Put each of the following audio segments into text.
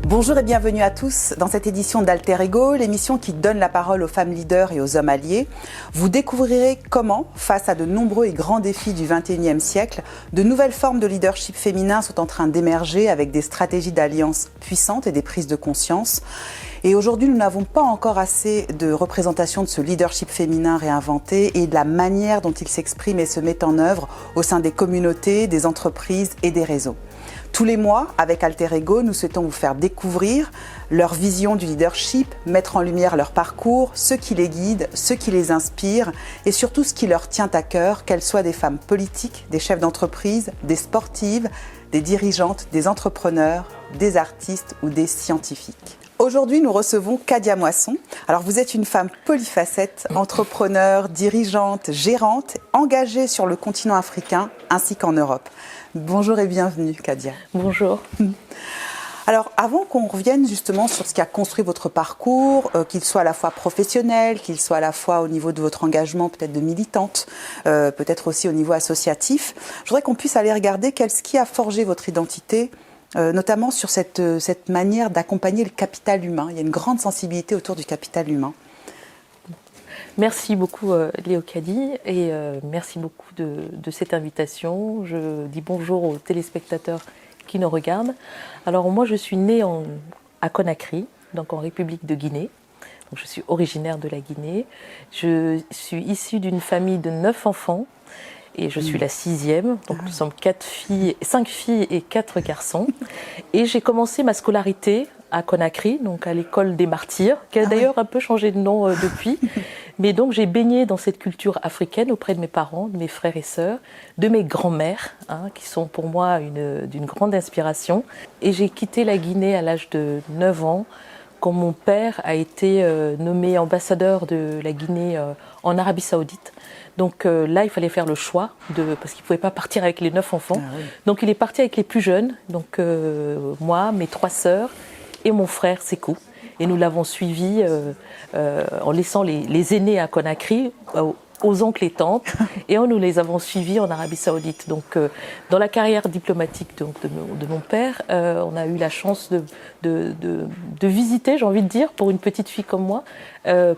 Bonjour et bienvenue à tous dans cette édition d'Alter Ego, l'émission qui donne la parole aux femmes leaders et aux hommes alliés. Vous découvrirez comment, face à de nombreux et grands défis du XXIe siècle, de nouvelles formes de leadership féminin sont en train d'émerger avec des stratégies d'alliance puissantes et des prises de conscience. Et aujourd'hui, nous n'avons pas encore assez de représentation de ce leadership féminin réinventé et de la manière dont il s'exprime et se met en œuvre au sein des communautés, des entreprises et des réseaux. Tous les mois, avec Alter Ego, nous souhaitons vous faire découvrir leur vision du leadership, mettre en lumière leur parcours, ce qui les guide, ce qui les inspire et surtout ce qui leur tient à cœur, qu'elles soient des femmes politiques, des chefs d'entreprise, des sportives, des dirigeantes, des entrepreneurs, des artistes ou des scientifiques. Aujourd'hui, nous recevons Kadia Moisson. Alors, vous êtes une femme polyfacette, entrepreneure, dirigeante, gérante, engagée sur le continent africain ainsi qu'en Europe. Bonjour et bienvenue, Kadia. Bonjour. Alors, avant qu'on revienne justement sur ce qui a construit votre parcours, qu'il soit à la fois professionnel, qu'il soit à la fois au niveau de votre engagement peut-être de militante, peut-être aussi au niveau associatif, je voudrais qu'on puisse aller regarder ce qui a forgé votre identité, notamment sur cette manière d'accompagner le capital humain. Il y a une grande sensibilité autour du capital humain. Merci beaucoup Léocadie et merci beaucoup de cette invitation. Je dis bonjour aux téléspectateurs qui nous regardent. Alors moi je suis née à Conakry, donc en République de Guinée. Donc, je suis originaire de la Guinée. Je suis issue d'une famille de 9 enfants. Et je suis la 6e, donc nous sommes 5 filles et 4 garçons. Et j'ai commencé ma scolarité à Conakry, donc à l'école des martyrs, qui a d'ailleurs un peu changé de nom depuis. Mais donc j'ai baigné dans cette culture africaine auprès de mes parents, de mes frères et sœurs, de mes grands-mères, qui sont pour moi d'une grande inspiration. Et j'ai quitté la Guinée à l'âge de 9 ans, quand mon père a été nommé ambassadeur de la Guinée en Arabie Saoudite. Donc là, il fallait faire le choix, parce qu'il ne pouvait pas partir avec les 9 enfants. Donc il est parti avec les plus jeunes, donc moi, mes 3 sœurs et mon frère Sékou. Et nous l'avons suivi en laissant les aînés à Conakry, aux oncles et tantes, et nous les avons suivis en Arabie Saoudite. Donc, dans la carrière diplomatique de mon père, on a eu la chance de visiter, j'ai envie de dire, pour une petite fille comme moi,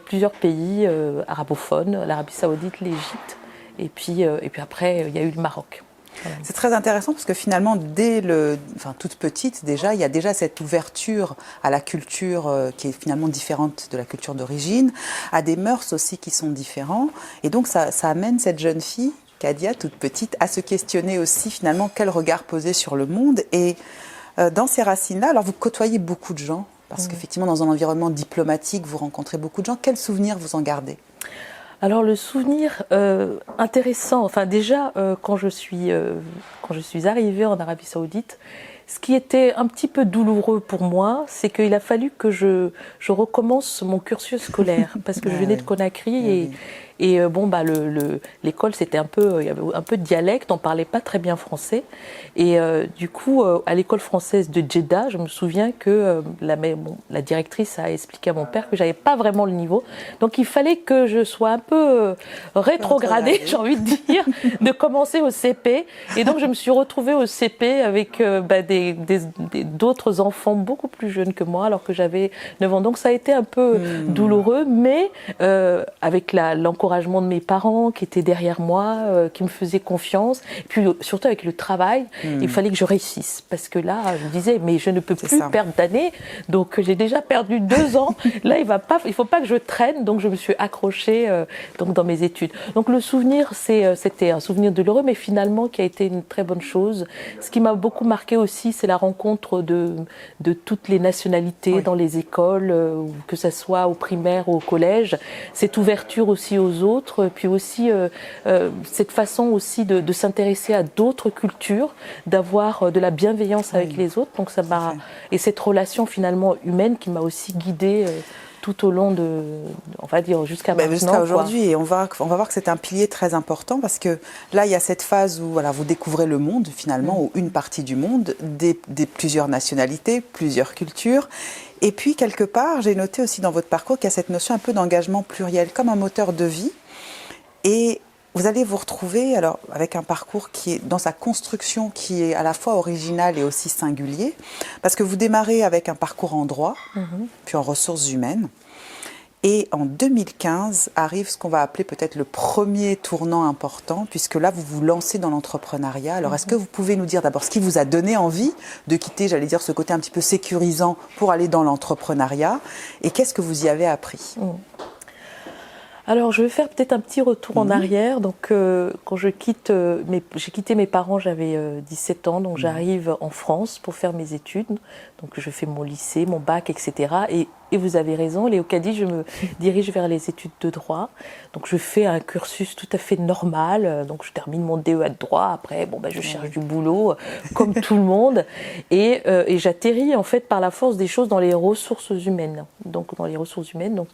plusieurs pays arabophones, l'Arabie Saoudite, l'Égypte, et puis après, il y a eu le Maroc. Voilà. C'est très intéressant parce que finalement, toute petite déjà, il y a déjà cette ouverture à la culture qui est finalement différente de la culture d'origine, à des mœurs aussi qui sont différents. Et donc ça amène cette jeune fille, Kadia, toute petite, à se questionner aussi finalement quel regard poser sur le monde. Et dans ces racines-là, alors vous côtoyez beaucoup de gens, parce qu'effectivement dans un environnement diplomatique, vous rencontrez beaucoup de gens. Quels souvenirs vous en gardez ? Alors le souvenir intéressant, enfin déjà quand je suis arrivée en Arabie Saoudite, ce qui était un petit peu douloureux pour moi, c'est qu'il a fallu que je recommence mon cursus scolaire parce que je venais de Conakry et l'école c'était il y avait un peu de dialecte, on parlait pas très bien français et du coup à l'école française de Jeddah, je me souviens que la directrice a expliqué à mon père que j'avais pas vraiment le niveau, donc il fallait que je sois un peu rétrogradée, j'ai envie de dire, de commencer au CP et donc je me suis retrouvée au CP avec d'autres enfants beaucoup plus jeunes que moi alors que j'avais 9 ans, donc ça a été un peu douloureux, mais avec l'encouragement de mes parents qui étaient derrière moi, qui me faisaient confiance, et puis surtout avec le travail, il fallait que je réussisse, parce que là, je me disais, mais je ne peux plus perdre d'années, donc j'ai déjà perdu 2 ans, là il ne faut pas que je traîne, donc je me suis accrochée dans mes études. Donc le souvenir, c'était un souvenir douloureux, mais finalement qui a été une très bonne chose. Ce qui m'a beaucoup marqué aussi, c'est la rencontre de toutes les nationalités dans les écoles, que ce soit au primaire ou au collège, cette ouverture aussi aux autres, puis aussi cette façon aussi de s'intéresser à d'autres cultures, d'avoir de la bienveillance avec les autres. Donc et cette relation finalement humaine qui m'a aussi guidée tout au long on va dire jusqu'à maintenant. Jusqu'à aujourd'hui, et on va voir que c'est un pilier très important parce que là, il y a cette phase où vous découvrez le monde finalement, ou une partie du monde, des plusieurs nationalités, plusieurs cultures. Et puis, quelque part, j'ai noté aussi dans votre parcours qu'il y a cette notion un peu d'engagement pluriel, comme un moteur de vie. Et Vous allez vous retrouver alors, avec un parcours qui est dans sa construction qui est à la fois original et aussi singulier, parce que vous démarrez avec un parcours en droit, puis en ressources humaines. Et en 2015 arrive ce qu'on va appeler peut-être le premier tournant important, puisque là, vous vous lancez dans l'entrepreneuriat. Alors, est-ce que vous pouvez nous dire d'abord ce qui vous a donné envie de quitter, j'allais dire, ce côté un petit peu sécurisant pour aller dans l'entrepreneuriat, et qu'est-ce que vous y avez appris? Alors, je vais faire peut-être un petit retour en arrière. Donc, quand j'ai quitté mes parents, j'avais 17 ans. Donc, j'arrive en France pour faire mes études. Donc, je fais mon lycée, mon bac, etc. Et vous avez raison, Léo Caddy, je me dirige vers les études de droit. Donc, je fais un cursus tout à fait normal. Donc, je termine mon DEA de droit. Après, je cherche du boulot, comme tout le monde. Et j'atterris, en fait, par la force des choses dans les ressources humaines. Donc,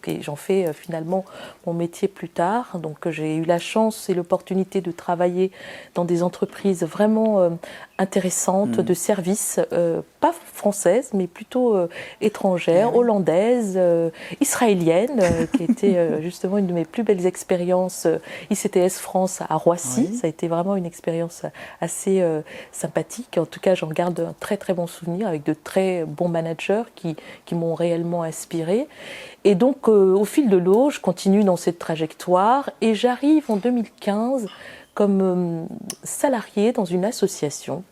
et j'en fais finalement mon métier plus tard. Donc, j'ai eu la chance et l'opportunité de travailler dans des entreprises vraiment intéressantes, de services, pas françaises, mais plutôt étrangères, hollandaises, israéliennes, qui était justement une de mes plus belles expériences, ICTS France à Roissy. Oui. Ça a été vraiment une expérience assez sympathique. En tout cas, j'en garde un très très bon souvenir avec de très bons managers qui m'ont réellement inspirée. Et donc, au fil de l'eau, je continue dans cette trajectoire et j'arrive en 2015 comme salariée dans une association.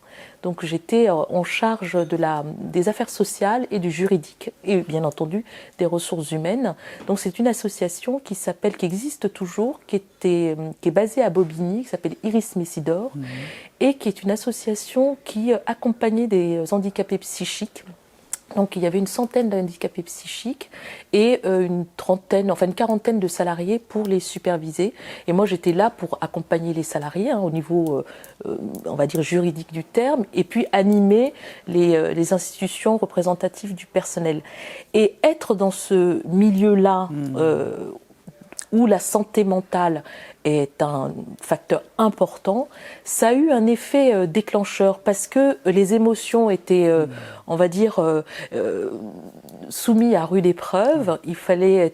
Donc j'étais en charge des affaires sociales et du juridique et bien entendu des ressources humaines. Donc c'est une association qui existe toujours, qui est basée à Bobigny, qui s'appelle Iris Messidor et qui est une association qui accompagnait des handicapés psychiques. Donc il y avait une centaine d'handicapés psychiques et une quarantaine de salariés pour les superviser. Et moi j'étais là pour accompagner les salariés au niveau, on va dire, juridique du terme, et puis animer les institutions représentatives du personnel. Et être dans ce milieu-là, où la santé mentale est un facteur important, ça a eu un effet déclencheur parce que les émotions étaient, on va dire, soumises à rude épreuve. Il fallait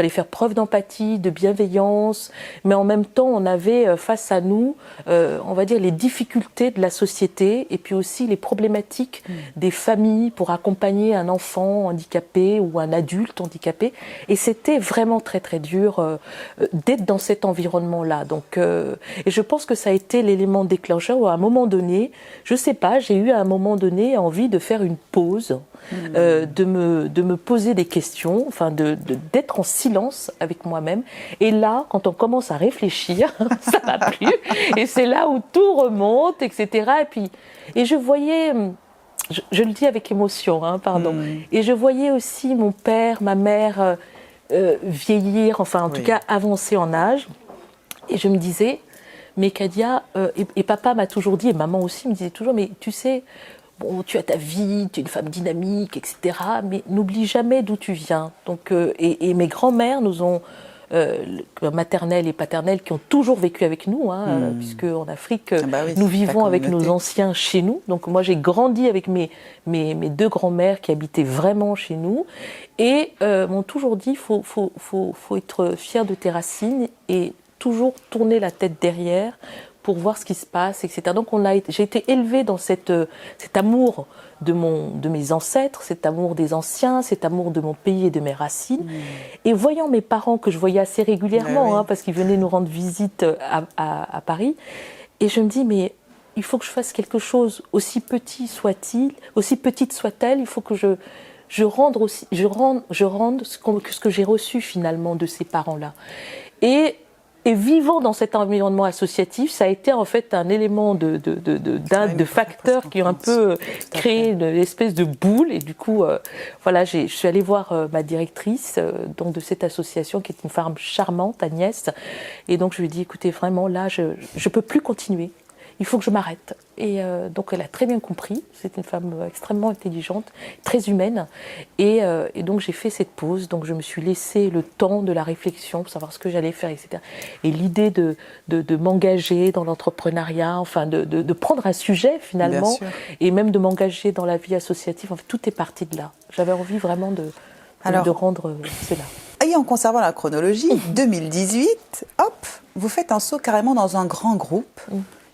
faire preuve d'empathie, de bienveillance, mais en même temps, on avait face à nous, on va dire, les difficultés de la société et puis aussi les problématiques des familles pour accompagner un enfant handicapé ou un adulte handicapé. Et c'était vraiment très très dur d'être dans cet environnement-là. Donc, et je pense que ça a été l'élément déclencheur où à un moment donné, je sais pas, j'ai eu à un moment donné envie de faire une pause, de me poser des questions, enfin d'être en silence avec moi-même. Et là, quand on commence à réfléchir, ça va plus. Et c'est là où tout remonte, etc. Et je voyais, je le dis avec émotion, et je voyais aussi mon père, ma mère vieillir, enfin en tout cas avancer en âge. Et je me disais, mais Kadia, et papa m'a toujours dit, et maman aussi me disait toujours, mais tu sais, bon, tu as ta vie, tu es une femme dynamique, etc. Mais n'oublie jamais d'où tu viens. Donc, et mes grands-mères nous ont, maternelles et paternelles, qui ont toujours vécu avec nous, puisque en Afrique, nous vivons avec nos anciens chez nous. Donc moi, j'ai grandi avec mes deux grands-mères qui habitaient vraiment chez nous et m'ont toujours dit, faut être fier de tes racines et toujours tourner la tête derrière pour voir ce qui se passe, etc. Donc j'ai été élevée dans cet amour de mes ancêtres, cet amour des anciens, cet amour de mon pays et de mes racines. Et voyant mes parents, que je voyais assez régulièrement, parce qu'ils venaient nous rendre visite à Paris, et je me dis, mais il faut que je fasse quelque chose, aussi petite soit-elle, il faut que je rende ce que j'ai reçu finalement de ces parents-là. Et vivant dans cet environnement associatif, ça a été en fait un élément de facteurs qui ont un peu créé une espèce de boule. Et du coup, je suis allée voir ma directrice donc de cette association, qui est une femme charmante, Agnès. Et donc je lui ai dit, écoutez, vraiment là, je peux plus continuer. Il faut que je m'arrête. Et donc elle a très bien compris. C'est une femme extrêmement intelligente, très humaine. Et donc j'ai fait cette pause. Donc je me suis laissé le temps de la réflexion pour savoir ce que j'allais faire, etc. Et l'idée de m'engager dans l'entrepreneuriat, enfin de prendre un sujet finalement, et même de m'engager dans la vie associative, en fait, tout est parti de là. J'avais envie vraiment de rendre cela. Et en conservant la chronologie, 2018, hop, vous faites un saut carrément dans un grand groupe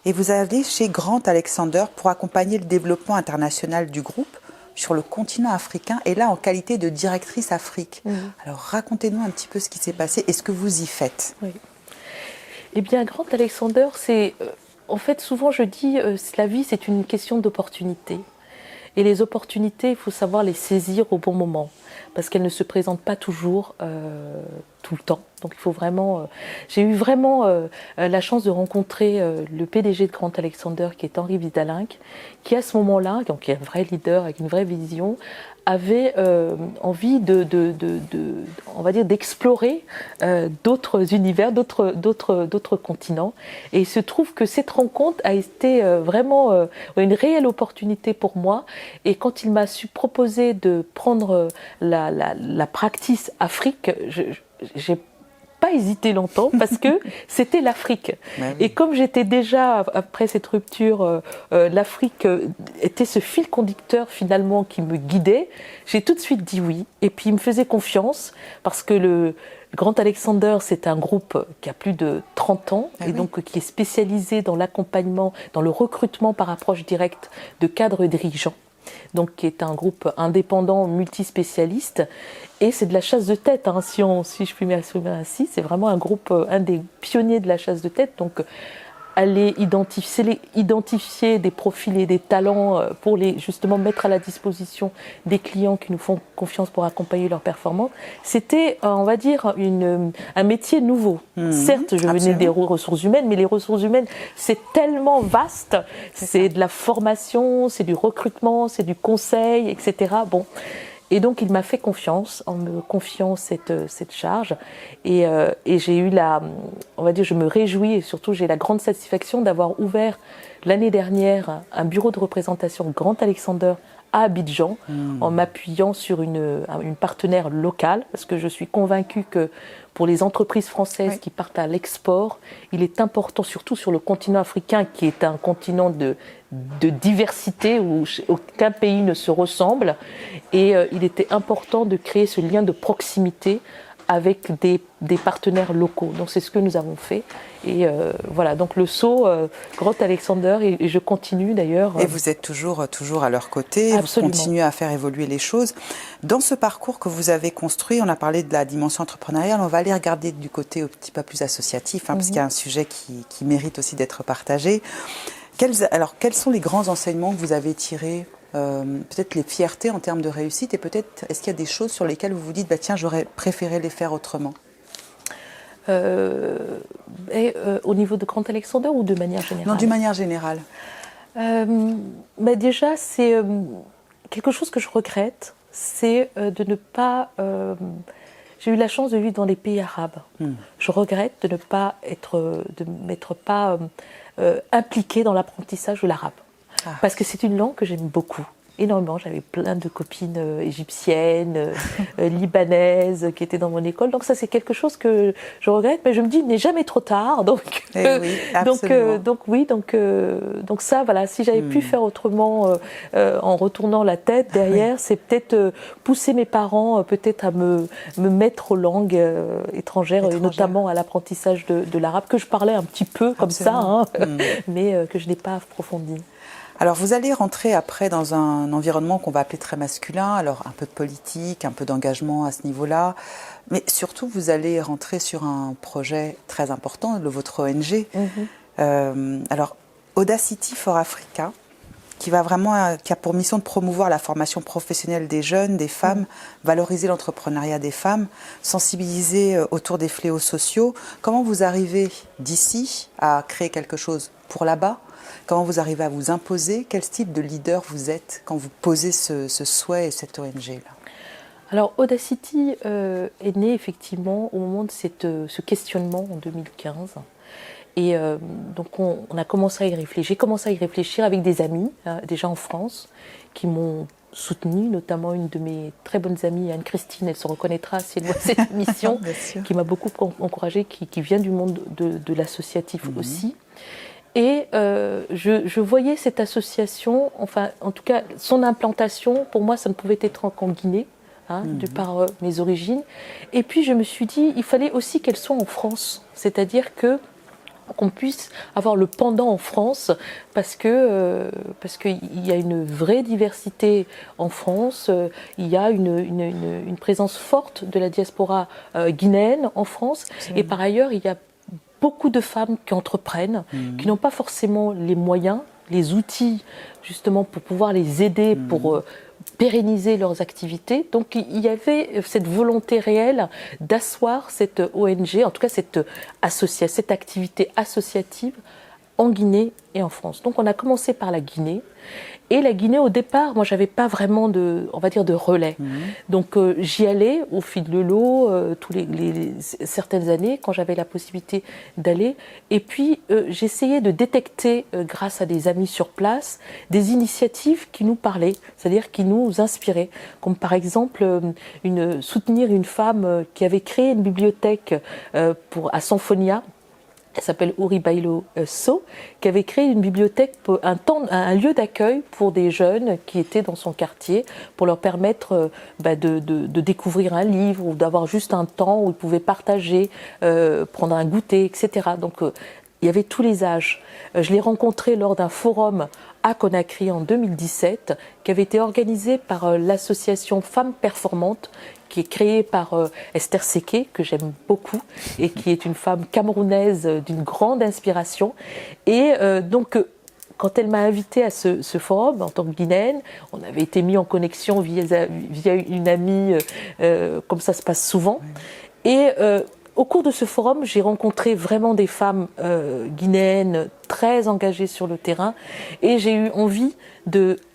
et vous allez chez Grant Alexander pour accompagner le développement international du groupe sur le continent africain et là en qualité de directrice Afrique. Alors racontez-nous un petit peu ce qui s'est passé et ce que vous y faites. Oui. Eh bien, Grant Alexander, c'est... en fait, souvent je dis la vie, c'est une question d'opportunité. Et les opportunités, il faut savoir les saisir au bon moment, parce qu'elles ne se présentent pas toujours tout le temps. Donc il faut vraiment... j'ai eu vraiment la chance de rencontrer le PDG de Grant Alexander, qui est Henri Vidalinck, qui à ce moment-là, donc qui est un vrai leader avec une vraie vision, avait envie on va dire, d'explorer d'autres univers, d'autres continents. Et il se trouve que cette rencontre a été vraiment une réelle opportunité pour moi. Et quand il m'a proposé de prendre la practice Afrique, j'ai pas hésité longtemps parce que c'était l'Afrique. Et comme j'étais déjà, après cette rupture, l'Afrique était ce fil conducteur finalement qui me guidait, j'ai tout de suite dit oui. Et puis il me faisait confiance parce que le Grant Alexander, c'est un groupe qui a plus de 30 ans et donc qui est spécialisé dans l'accompagnement, dans le recrutement par approche directe de cadres et dirigeants. Donc qui est un groupe indépendant multispécialiste et c'est de la chasse de tête, hein, si je puis m'assumer ainsi, c'est vraiment un groupe, un des pionniers de la chasse de tête, donc aller identifier des profils et des talents pour les justement mettre à la disposition des clients qui nous font confiance pour accompagner leur performance. C'était, on va dire, un métier nouveau. Certes, je venais des ressources humaines, mais les ressources humaines, c'est tellement vaste. C'est de la formation, c'est du recrutement, c'est du conseil, etc. Bon. Et donc, il m'a fait confiance en me confiant cette charge. Et j'ai eu on va dire, je me réjouis et surtout, j'ai la grande satisfaction d'avoir ouvert l'année dernière un bureau de représentation Grant Alexander à Abidjan, en m'appuyant sur une partenaire locale, parce que je suis convaincue que pour les entreprises françaises qui partent à l'export, il est important, surtout sur le continent africain, qui est un continent de diversité où aucun pays ne se ressemble, et il était important de créer ce lien de proximité avec des partenaires locaux. Donc c'est ce que nous avons fait. Et voilà, donc le saut, Grant Alexander, et je continue d'ailleurs. Et vous êtes toujours à leur côté, Absolument. Vous continuez à faire évoluer les choses. Dans ce parcours que vous avez construit, on a parlé de la dimension entrepreneuriale, on va aller regarder du côté un petit peu plus associatif, parce qu'il y a un sujet qui mérite aussi d'être partagé. Quels sont les grands enseignements que vous avez tirés, peut-être les fiertés en termes de réussite, et peut-être est-ce qu'il y a des choses sur lesquelles vous vous dites tiens, j'aurais préféré les faire autrement? Au niveau de Grant Alexander ou de manière générale? Non, d'une manière générale. Déjà, c'est quelque chose que je regrette, c'est de ne pas... j'ai eu la chance de vivre dans les pays arabes. Je regrette de ne pas m'être pas impliquée dans l'apprentissage de l'arabe. Parce que c'est une langue que j'aime beaucoup. Énormément, j'avais plein de copines égyptiennes, libanaises qui étaient dans mon école. Donc ça, c'est quelque chose que je regrette, mais je me dis, il n'est jamais trop tard. Donc, donc ça, voilà, si j'avais pu faire autrement en retournant la tête derrière, c'est peut-être pousser mes parents peut-être à me mettre aux langues étrangères, et notamment à l'apprentissage de l'arabe, que je parlais un petit peu comme ça, hein, mais que je n'ai pas approfondi. Alors, vous allez rentrer après dans un environnement qu'on va appeler très masculin, alors un peu de politique, un peu d'engagement à ce niveau-là, mais surtout, vous allez rentrer sur un projet très important, votre ONG. Alors, Audacity for Africa, qui a pour mission de promouvoir la formation professionnelle des jeunes, des femmes, valoriser l'entrepreneuriat des femmes, sensibiliser autour des fléaux sociaux. Comment vous arrivez d'ici à créer quelque chose pour là-bas ? Comment vous arrivez à vous imposer? Quel type de leader vous êtes quand vous posez ce souhait et cette ONG-là? Alors, Audacity est né effectivement au moment de ce questionnement en 2015. Et donc, on a commencé à y réfléchir. J'ai commencé à y réfléchir avec des amis, déjà en France, qui m'ont soutenue, notamment une de mes très bonnes amies, Anne-Christine, elle se reconnaîtra si elle voit cette émission, qui m'a beaucoup encouragée, qui vient du monde de l'associatif aussi. Et je voyais cette association, enfin, en tout cas, son implantation, pour moi, ça ne pouvait être qu'en Guinée, de par mes origines. Et puis je me suis dit, il fallait aussi qu'elles soient en France, c'est-à-dire qu'on puisse avoir le pendant en France parce qu'il y a une vraie diversité en France, il y a une présence forte de la diaspora guinéenne en France et par ailleurs il y a beaucoup de femmes qui entreprennent, qui n'ont pas forcément les moyens, les outils justement pour pouvoir les aider, pour pérenniser leurs activités. Donc il y avait cette volonté réelle d'asseoir cette ONG, en tout cas cette activité associative en Guinée et en France. Donc on a commencé par la Guinée. Et la Guinée, au départ, moi, j'avais pas vraiment de relais. Donc, j'y allais au fil de l'eau, certaines années, quand j'avais la possibilité d'aller. Et puis, j'essayais de détecter, grâce à des amis sur place, des initiatives qui nous parlaient, c'est-à-dire qui nous inspiraient. Comme par exemple, soutenir une femme qui avait créé une bibliothèque à Sanfonia. Elle s'appelle Uribailo So, qui avait créé une bibliothèque, un lieu d'accueil pour des jeunes qui étaient dans son quartier, pour leur permettre de découvrir un livre ou d'avoir juste un temps où ils pouvaient partager, prendre un goûter, etc. Donc il y avait tous les âges. Je l'ai rencontré lors d'un forum à Conakry en 2017, qui avait été organisé par l'association Femmes Performantes, qui est créée par Esther Seke, que j'aime beaucoup, et qui est une femme camerounaise d'une grande inspiration. Et donc, quand elle m'a invitée à ce forum, en tant que Guinéenne, on avait été mis en connexion via une amie, comme ça se passe souvent. Et au cours de ce forum, j'ai rencontré vraiment des femmes guinéennes très engagées sur le terrain, et j'ai eu envie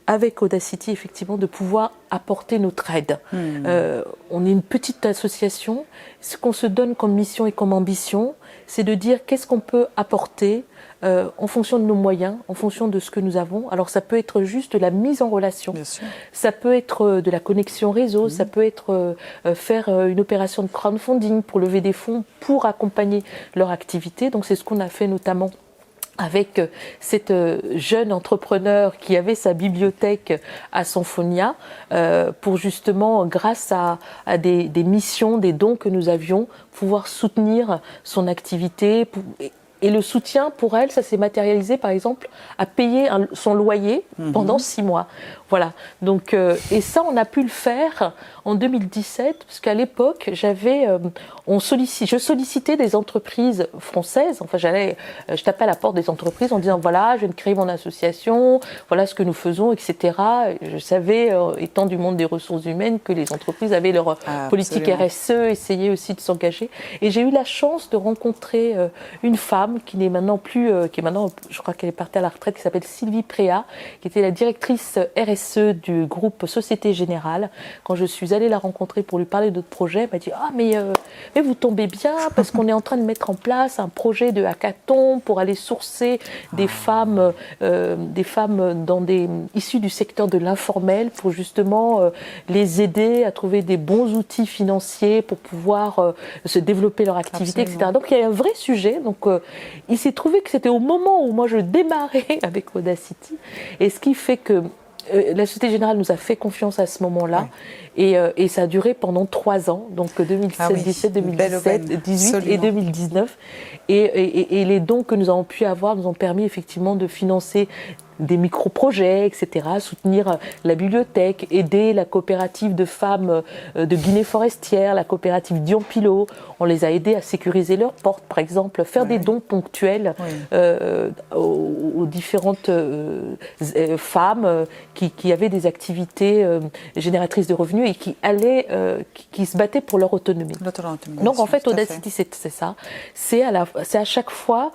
avec Audacity, effectivement, de pouvoir apporter notre aide. On est une petite association. Ce qu'on se donne comme mission et comme ambition, c'est de dire qu'est-ce qu'on peut apporter en fonction de nos moyens, en fonction de ce que nous avons. Alors ça peut être juste de la mise en relation, ça peut être de la connexion réseau, ça peut être faire une opération de crowdfunding pour lever des fonds pour accompagner leur activité. Donc c'est ce qu'on a fait notamment avec cette jeune entrepreneur qui avait sa bibliothèque à Sanfonia, pour justement, grâce à des missions, des dons que nous avions, pouvoir soutenir son activité. Et le soutien pour elle, ça s'est matérialisé par exemple à payer son loyer pendant 6 mois. Voilà. Donc, et ça, on a pu le faire en 2017, parce qu'à l'époque, je sollicitais des entreprises françaises. Enfin, je tapais à la porte des entreprises en disant voilà, je viens de créer mon association, voilà ce que nous faisons, etc. Et je savais, étant du monde des ressources humaines, que les entreprises avaient leur politique RSE, essayaient aussi de s'engager. Et j'ai eu la chance de rencontrer une femme qui n'est maintenant plus, je crois qu'elle est partie à la retraite, qui s'appelle Sylvie Préa, qui était la directrice RSE du groupe Société Générale. Quand je suis allée la rencontrer pour lui parler de notre projet, elle m'a dit « Ah, mais vous tombez bien, parce qu'on est en train de mettre en place un projet de hackathon pour aller sourcer des femmes issues du secteur de l'informel, pour justement les aider à trouver des bons outils financiers pour pouvoir se développer leur activité, etc. » Donc il y a un vrai sujet. Donc il s'est trouvé que c'était au moment où moi je démarrais avec Audacity, et ce qui fait que la Société Générale nous a fait confiance à ce moment-là, et ça a duré pendant 3 ans, donc 2017, 17, 2017, 2018 et 2019. Et les dons que nous avons pu avoir nous ont permis effectivement de financer des micro-projets, etc., soutenir la bibliothèque, aider la coopérative de femmes de Guinée forestière, la coopérative Dion-Pilot. On les a aidés à sécuriser leurs portes, par exemple, faire des dons ponctuels aux différentes femmes qui avaient des activités génératrices de revenus et qui se battaient pour leur autonomie. Donc en fait, Audacity, c'est ça. C'est à chaque fois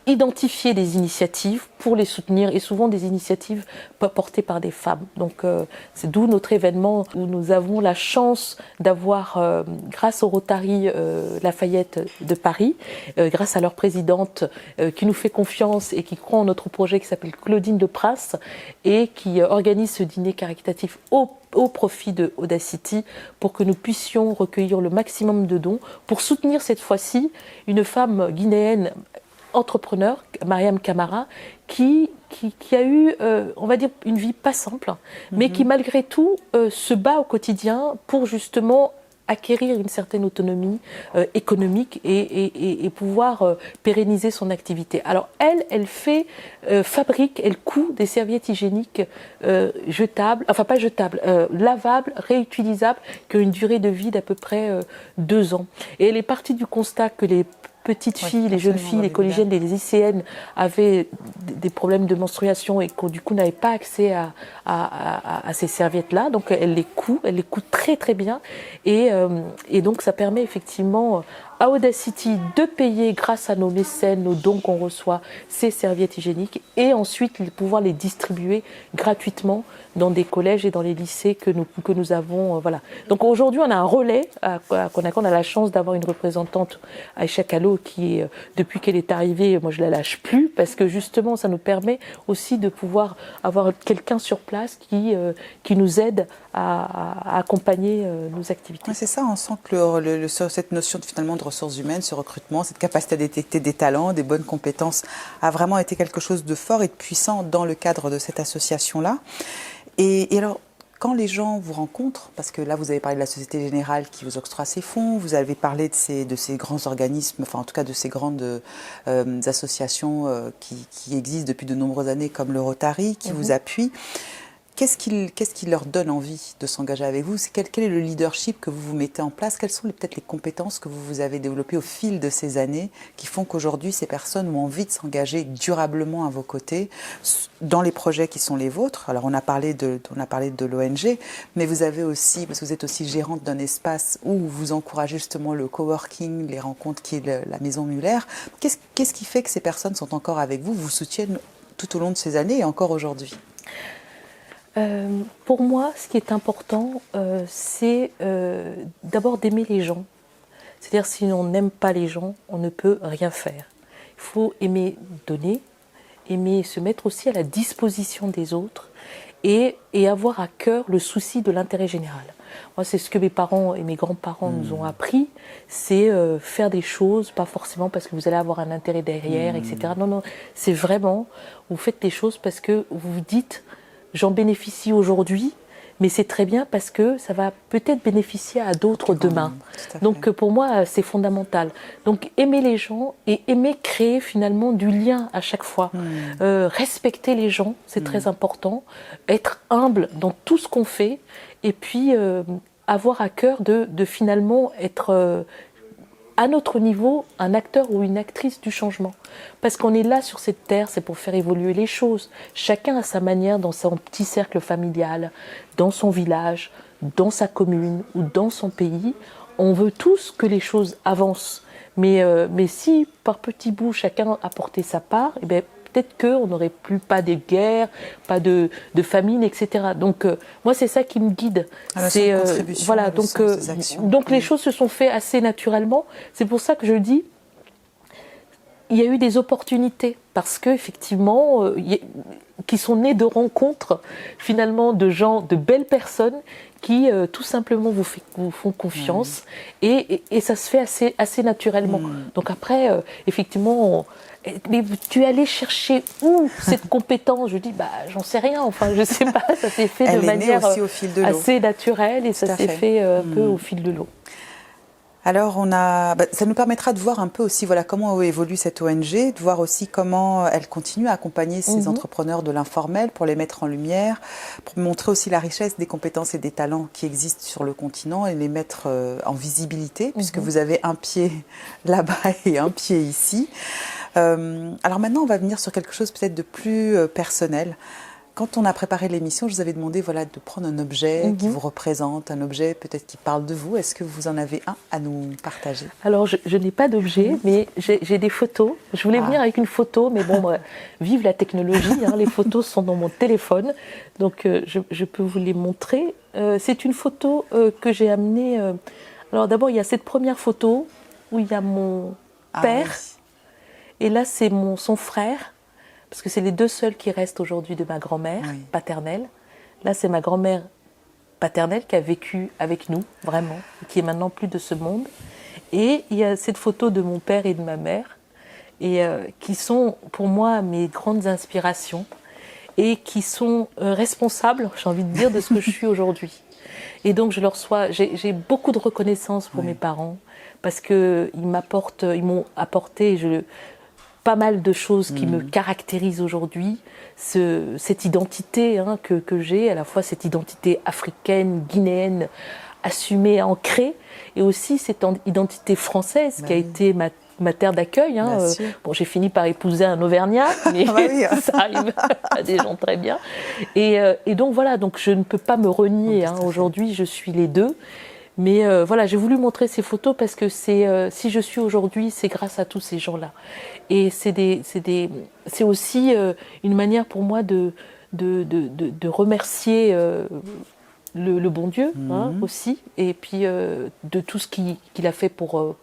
identifier des initiatives pour les soutenir, et souvent des initiatives portées par des femmes. Donc c'est d'où notre événement, où nous avons la chance d'avoir, grâce au Rotary Lafayette de Paris, grâce à leur présidente qui nous fait confiance et qui croit en notre projet, qui s'appelle Claudine Leprince, et qui organise ce dîner caritatif au profit de Audacity, pour que nous puissions recueillir le maximum de dons pour soutenir cette fois-ci une femme guinéenne entrepreneur, Mariam Camara, qui a eu, on va dire, une vie pas simple, mais qui malgré tout se bat au quotidien pour justement acquérir une certaine autonomie économique et pouvoir pérenniser son activité. Alors elle fabrique, elle coud des serviettes hygiéniques jetables, enfin pas jetables, lavables, réutilisables, qui ont une durée de vie d'à peu près 2 ans. Et elle est partie du constat que les petites filles, les jeunes filles, les collégiennes, les lycéennes avaient des problèmes de menstruation et qui du coup n'avaient pas accès à ces serviettes-là. Donc elle les coud très très bien et donc ça permet effectivement à Audacity de payer grâce à nos mécènes, nos dons qu'on reçoit, ces serviettes hygiéniques et ensuite pouvoir les distribuer gratuitement dans des collèges et dans les lycées que nous avons. Voilà. Donc aujourd'hui, on a un relais à Conakry. On a la chance d'avoir une représentante, Aïcha Kallo, qui, depuis qu'elle est arrivée, moi je la lâche plus, parce que justement, ça nous permet aussi de pouvoir avoir quelqu'un sur place qui nous aide à accompagner nos activités. Ouais, c'est ça, on sent que cette notion finalement de ressources humaines, ce recrutement, cette capacité à détecter des talents, des bonnes compétences, a vraiment été quelque chose de fort et de puissant dans le cadre de cette association-là. Et alors, quand les gens vous rencontrent, parce que là vous avez parlé de la Société Générale qui vous octroie ces fonds, vous avez parlé de ces grands organismes, enfin en tout cas de ces grandes associations qui existent depuis de nombreuses années comme le Rotary, qui vous appuient. Qu'est-ce qui leur donne envie de s'engager avec vous? Quel est le leadership que vous mettez en place? Quelles sont peut-être les compétences que vous avez développées au fil de ces années qui font qu'aujourd'hui ces personnes ont envie de s'engager durablement à vos côtés dans les projets qui sont les vôtres? Alors on a parlé de l'ONG, mais vous avez aussi, parce que vous êtes aussi gérante d'un espace où vous encouragez justement le coworking, les rencontres qui est la Maison Muller. Qu'est-ce qui fait que ces personnes sont encore avec vous, vous soutiennent tout au long de ces années et encore aujourd'hui? Pour moi, ce qui est important, c'est d'abord d'aimer les gens. C'est-à-dire, si on n'aime pas les gens, on ne peut rien faire. Il faut aimer donner, aimer se mettre aussi à la disposition des autres et avoir à cœur le souci de l'intérêt général. Moi, c'est ce que mes parents et mes grands-parents nous ont appris, c'est faire des choses, pas forcément parce que vous allez avoir un intérêt derrière, etc. Non, non, c'est vraiment, vous faites des choses parce que vous vous dites, j'en bénéficie aujourd'hui, mais c'est très bien parce que ça va peut-être bénéficier à d'autres demain. Donc pour moi, c'est fondamental. Donc aimer les gens et aimer créer finalement du lien à chaque fois. Respecter les gens, c'est très important. Être humble dans tout ce qu'on fait et puis avoir à cœur de finalement être à notre niveau, un acteur ou une actrice du changement. Parce qu'on est là sur cette terre, c'est pour faire évoluer les choses. Chacun à sa manière, dans son petit cercle familial, dans son village, dans sa commune ou dans son pays. On veut tous que les choses avancent. Mais si, par petits bouts, chacun apportait sa part, eh bien, peut-être qu'on n'aurait plus pas de guerre, pas de famine, etc. Donc moi c'est ça qui me guide. C'est voilà, donc les choses se sont faites assez naturellement. C'est pour ça que je dis, il y a eu des opportunités parce que effectivement, qui sont nées de rencontres finalement de gens, de belles personnes qui tout simplement vous font confiance et ça se fait assez naturellement. Donc après, effectivement. Mais tu es allé chercher où cette compétence? Je dis, j'en sais rien, enfin, je sais pas, ça s'est fait de manière assez naturelle et ça s'est fait un peu au fil de l'eau. Alors, ça nous permettra de voir un peu aussi comment évolue cette ONG, de voir aussi comment elle continue à accompagner ces entrepreneurs de l'informel pour les mettre en lumière, pour montrer aussi la richesse des compétences et des talents qui existent sur le continent et les mettre en visibilité, puisque vous avez un pied là-bas et un pied ici. Alors maintenant, on va venir sur quelque chose peut-être de plus personnel. Quand on a préparé l'émission, je vous avais demandé de prendre un objet qui vous représente, un objet peut-être qui parle de vous. Est-ce que vous en avez un à nous partager? Alors, je n'ai pas d'objet, mais j'ai des photos. Je voulais venir avec une photo, mais bon, vive la technologie, les photos sont dans mon téléphone, donc je peux vous les montrer. C'est une photo que j'ai amenée. Alors d'abord, il y a cette première photo où il y a mon père. Oui. Et là, c'est son frère, parce que c'est les deux seuls qui restent aujourd'hui de ma grand-mère paternelle. Là, c'est ma grand-mère paternelle qui a vécu avec nous, vraiment, qui est maintenant plus de ce monde. Et il y a cette photo de mon père et de ma mère. et qui sont pour moi mes grandes inspirations et qui sont responsables, j'ai envie de dire, de ce que je suis aujourd'hui. Et donc j'ai beaucoup de reconnaissance pour mes parents parce qu'ils m'ont apporté pas mal de choses qui me caractérisent aujourd'hui, cette identité que j'ai, à la fois cette identité africaine, guinéenne, assumée, ancrée, et aussi cette identité française qui a été ma terre d'accueil. Bon, j'ai fini par épouser un Auvergnat, mais ça arrive à des gens très bien. Et donc voilà, donc je ne peux pas me renier. Aujourd'hui, je suis les deux. Mais voilà, j'ai voulu montrer ces photos parce que si je suis aujourd'hui, c'est grâce à tous ces gens-là. Et c'est aussi une manière pour moi de remercier le bon Dieu aussi, et puis de tout ce qu'il a fait pour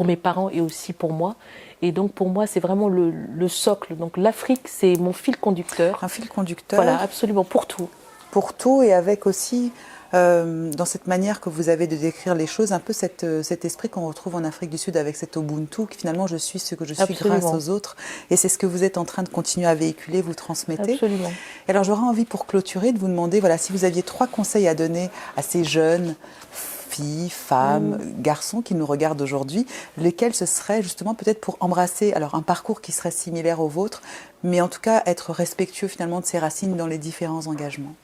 mes parents et aussi pour moi. Et donc pour moi, c'est vraiment le socle. Donc l'Afrique, c'est mon fil conducteur. Un fil conducteur. Voilà, absolument, pour tout. Pour tout, et avec aussi, dans cette manière que vous avez de décrire les choses, un peu cet esprit qu'on retrouve en Afrique du Sud avec cet Ubuntu, qui finalement, je suis ce que je suis Absolument. grâce aux autres. Et c'est ce que vous êtes en train de continuer à véhiculer, vous transmettez. Absolument. Et alors j'aurais envie, pour clôturer, de vous demander, voilà, si vous aviez 3 conseils à donner à ces jeunes filles, femmes, garçons qui nous regardent aujourd'hui, lesquels ce serait justement peut-être pour embrasser alors un parcours qui serait similaire au vôtre, mais en tout cas être respectueux finalement de ses racines dans les différents engagements.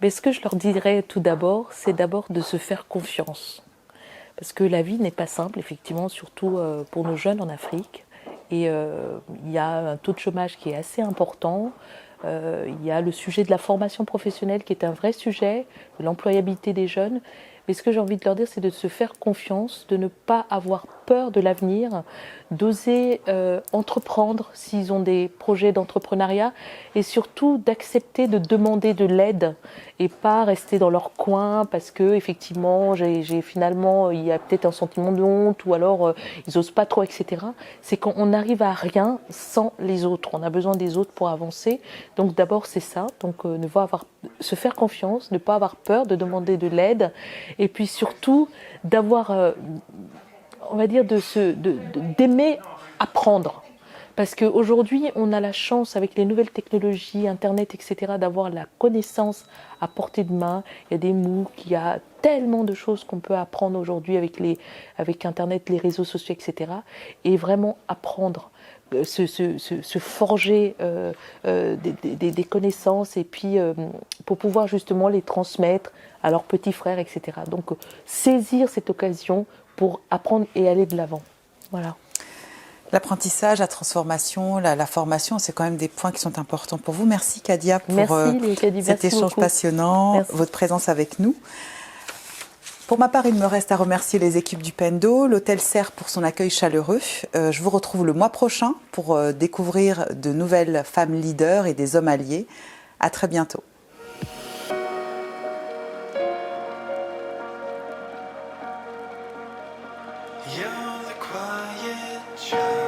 Mais ce que je leur dirais tout d'abord, c'est d'abord de se faire confiance. Parce que la vie n'est pas simple, effectivement, surtout pour nos jeunes en Afrique. Et il y a un taux de chômage qui est assez important. Il y a le sujet de la formation professionnelle qui est un vrai sujet, de l'employabilité des jeunes. Mais ce que j'ai envie de leur dire, c'est de se faire confiance, de ne pas avoir peur de l'avenir, d'oser entreprendre s'ils ont des projets d'entrepreneuriat et surtout d'accepter de demander de l'aide et pas rester dans leur coin parce que effectivement finalement il y a peut-être un sentiment de honte ou alors ils osent pas trop, etc. C'est qu'on n'arrive à rien sans les autres. On a besoin des autres pour avancer. Donc d'abord c'est ça. Donc se faire confiance, ne pas avoir peur de demander de l'aide et puis surtout d'avoir on va dire d'aimer apprendre. Parce qu'aujourd'hui, on a la chance, avec les nouvelles technologies, Internet, etc., d'avoir la connaissance à portée de main. Il y a des MOOC, il y a tellement de choses qu'on peut apprendre aujourd'hui avec Internet, les réseaux sociaux, etc. Et vraiment apprendre, se forger des connaissances et puis pour pouvoir justement les transmettre à leurs petits frères, etc. Donc, saisir cette occasion pour apprendre et aller de l'avant. Voilà. L'apprentissage, la transformation, la formation, c'est quand même des points qui sont importants pour vous. Merci Kadia pour cet échange passionnant, Merci. Votre présence avec nous. Pour ma part, il me reste à remercier les équipes du Pendo, l'Hôtel Serre pour son accueil chaleureux. Je vous retrouve le mois prochain pour découvrir de nouvelles femmes leaders et des hommes alliés. À très bientôt. You're the quiet child.